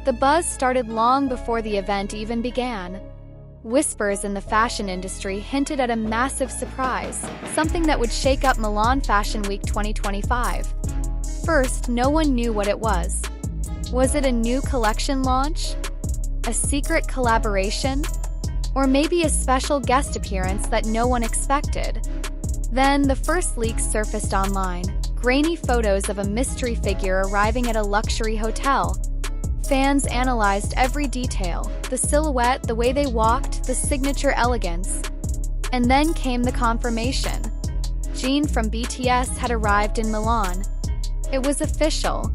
The buzz started long before the event even began. Whispers in the fashion industry hinted at a massive surprise, something that would shake up Milan Fashion Week 2025. First, no one knew what it was. Was it a new collection launch? A secret collaboration? Or maybe a special guest appearance that no one expected? Then, the first leaks surfaced online, grainy photos of a mystery figure arriving at a luxury hotel. Fans analyzed every detail, the silhouette, the way they walked, the signature elegance. And then came the confirmation. Jin from BTS had arrived in Milan. It was official.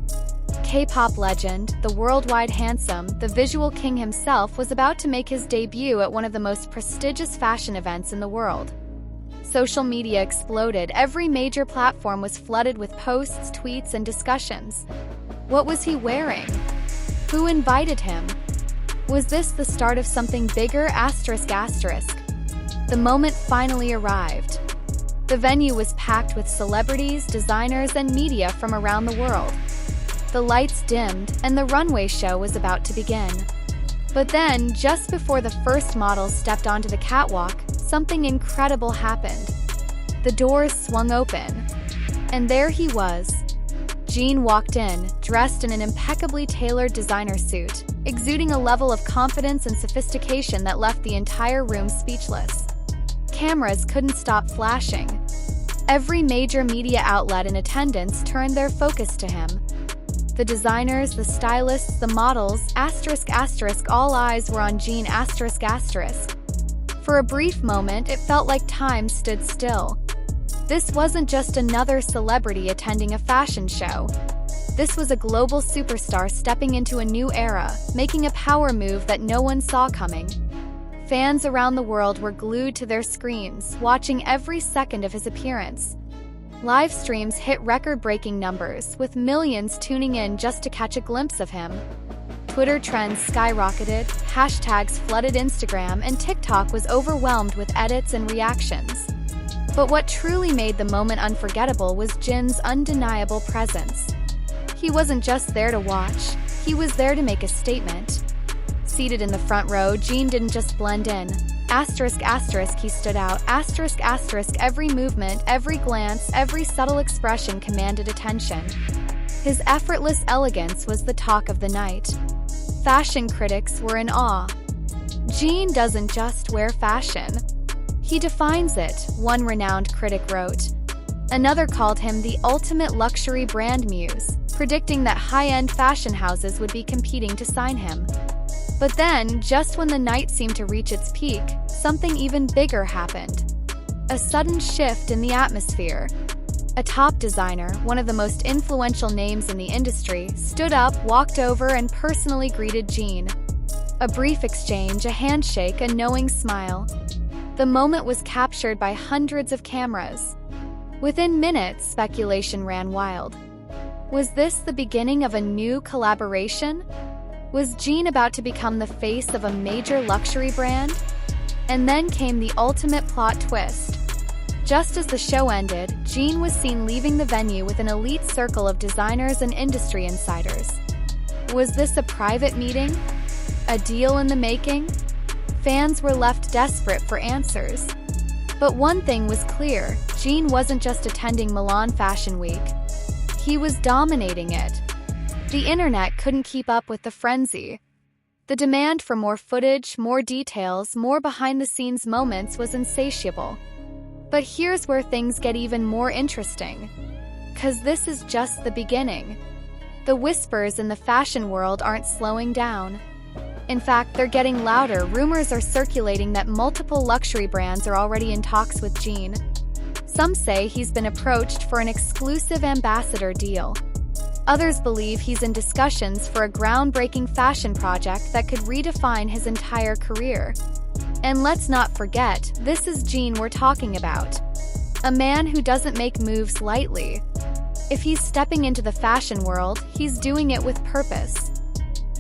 K-pop legend, the worldwide handsome, the visual king himself was about to make his debut at one of the most prestigious fashion events in the world. Social media exploded. Every major platform was flooded with posts, tweets, and discussions. What was he wearing? Who invited him? Was this the start of something bigger? The moment finally arrived. The venue was packed with celebrities, designers, and media from around the world. The lights dimmed, and the runway show was about to begin. But then, just before the first models stepped onto the catwalk, something incredible happened. The doors swung open, and there he was. Jin walked in, dressed in an impeccably tailored designer suit, exuding a level of confidence and sophistication that left the entire room speechless. Cameras couldn't stop flashing. Every major media outlet in attendance turned their focus to him. The designers, the stylists, the models, all eyes were on Jin. For a brief moment, it felt like time stood still. This wasn't just another celebrity attending a fashion show. This was a global superstar stepping into a new era, making a power move that no one saw coming. Fans around the world were glued to their screens, watching every second of his appearance. Live streams hit record-breaking numbers, with millions tuning in just to catch a glimpse of him. Twitter trends skyrocketed, hashtags flooded Instagram, and TikTok was overwhelmed with edits and reactions. But what truly made the moment unforgettable was Jin's undeniable presence. He wasn't just there to watch, he was there to make a statement. Seated in the front row, Jin didn't just blend in. He stood out. Every movement, every glance, every subtle expression commanded attention. His effortless elegance was the talk of the night. Fashion critics were in awe. Jin doesn't just wear fashion. He defines it, one renowned critic wrote. Another called him the ultimate luxury brand muse, predicting that high-end fashion houses would be competing to sign him. But then, just when the night seemed to reach its peak, something even bigger happened. A sudden shift in the atmosphere. A top designer, one of the most influential names in the industry, stood up, walked over, and personally greeted Jin. A brief exchange, a handshake, a knowing smile. The moment was captured by hundreds of cameras. Within minutes, speculation ran wild. Was this the beginning of a new collaboration? Was Jin about to become the face of a major luxury brand? And then came the ultimate plot twist. Just as the show ended, Jin was seen leaving the venue with an elite circle of designers and industry insiders. Was this a private meeting? A deal in the making? Fans were left desperate for answers. But one thing was clear, Jin wasn't just attending Milan Fashion Week. He was dominating it. The internet couldn't keep up with the frenzy. The demand for more footage, more details, more behind-the-scenes moments was insatiable. But here's where things get even more interesting. 'Cause this is just the beginning. The whispers in the fashion world aren't slowing down. In fact, they're getting louder. Rumors are circulating that multiple luxury brands are already in talks with Jin. Some say he's been approached for an exclusive ambassador deal. Others believe he's in discussions for a groundbreaking fashion project that could redefine his entire career. And let's not forget, this is Jin we're talking about. A man who doesn't make moves lightly. If he's stepping into the fashion world, he's doing it with purpose.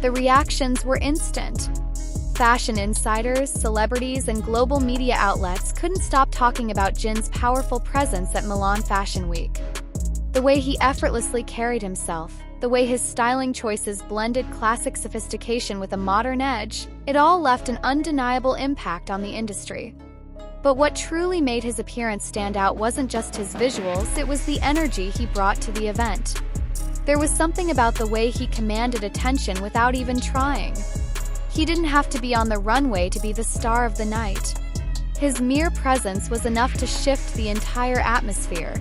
The reactions were instant. Fashion insiders, celebrities, and global media outlets couldn't stop talking about Jin's powerful presence at Milan Fashion Week. The way he effortlessly carried himself, the way his styling choices blended classic sophistication with a modern edge, it all left an undeniable impact on the industry. But what truly made his appearance stand out wasn't just his visuals, it was the energy he brought to the event. There was something about the way he commanded attention without even trying. He didn't have to be on the runway to be the star of the night. His mere presence was enough to shift the entire atmosphere.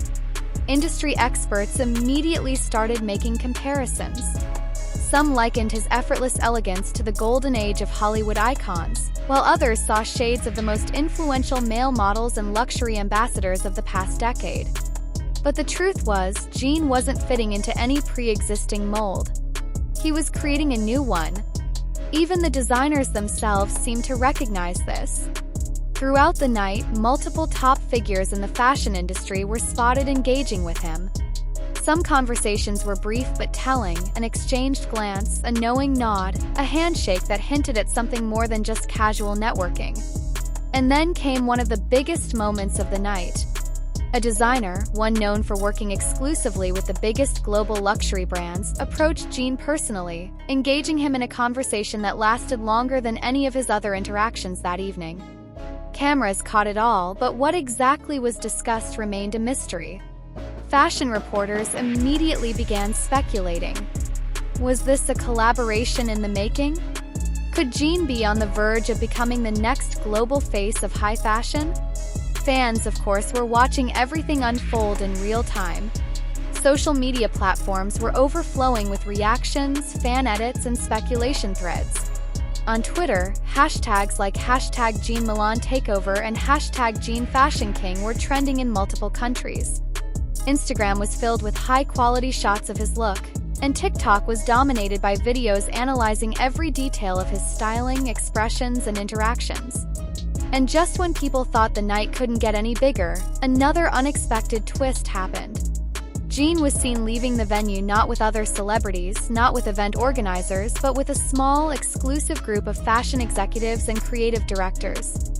Industry experts immediately started making comparisons. Some likened his effortless elegance to the golden age of Hollywood icons, while others saw shades of the most influential male models and luxury ambassadors of the past decade. But the truth was, Jean wasn't fitting into any pre-existing mold. He was creating a new one. Even the designers themselves seemed to recognize this. Throughout the night, multiple top figures in the fashion industry were spotted engaging with him. Some conversations were brief but telling: an exchanged glance, a knowing nod, a handshake that hinted at something more than just casual networking. And then came one of the biggest moments of the night. A designer, one known for working exclusively with the biggest global luxury brands, approached Jean personally, engaging him in a conversation that lasted longer than any of his other interactions that evening. Cameras caught it all, but what exactly was discussed remained a mystery. Fashion reporters immediately began speculating. Was this a collaboration in the making? Could Jean be on the verge of becoming the next global face of high fashion? Fans, of course, were watching everything unfold in real time. Social media platforms were overflowing with reactions, fan edits, and speculation threads. On Twitter, hashtags like #JeanMilanTakeover and #JeanFashionKing were trending in multiple countries. Instagram was filled with high-quality shots of his look, and TikTok was dominated by videos analyzing every detail of his styling, expressions, and interactions. And just when people thought the night couldn't get any bigger, another unexpected twist happened. Jean was seen leaving the venue not with other celebrities, not with event organizers, but with a small, exclusive group of fashion executives and creative directors.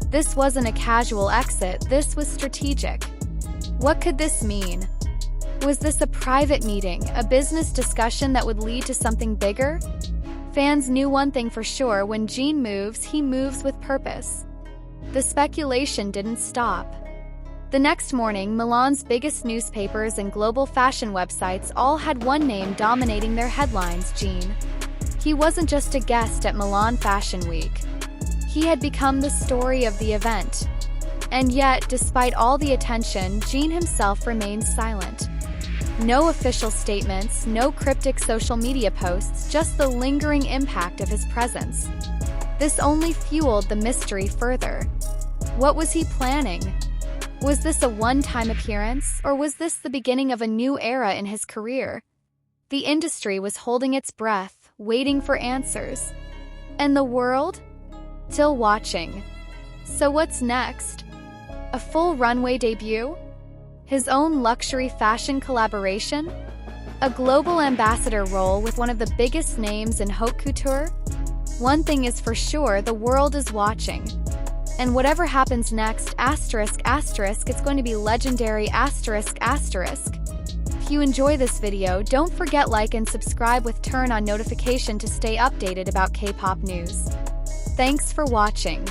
This wasn't a casual exit, this was strategic. What could this mean? Was this a private meeting, a business discussion that would lead to something bigger? Fans knew one thing for sure: when Jean moves, he moves with purpose. The speculation didn't stop. The next morning, Milan's biggest newspapers and global fashion websites all had one name dominating their headlines: Jean. He wasn't just a guest at Milan Fashion Week. He had become the story of the event. And yet, despite all the attention, Jean himself remained silent. No official statements, no cryptic social media posts, just the lingering impact of his presence. This only fueled the mystery further. What was he planning? Was this a one-time appearance, or was this the beginning of a new era in his career? The industry was holding its breath, waiting for answers. And the world? Still watching. So what's next? A full runway debut? His own luxury fashion collaboration? A global ambassador role with one of the biggest names in haute couture? One thing is for sure, the world is watching. And whatever happens next, it's going to be legendary, If you enjoy this video, don't forget like and subscribe with turn on notification to stay updated about K-pop news. Thanks for watching.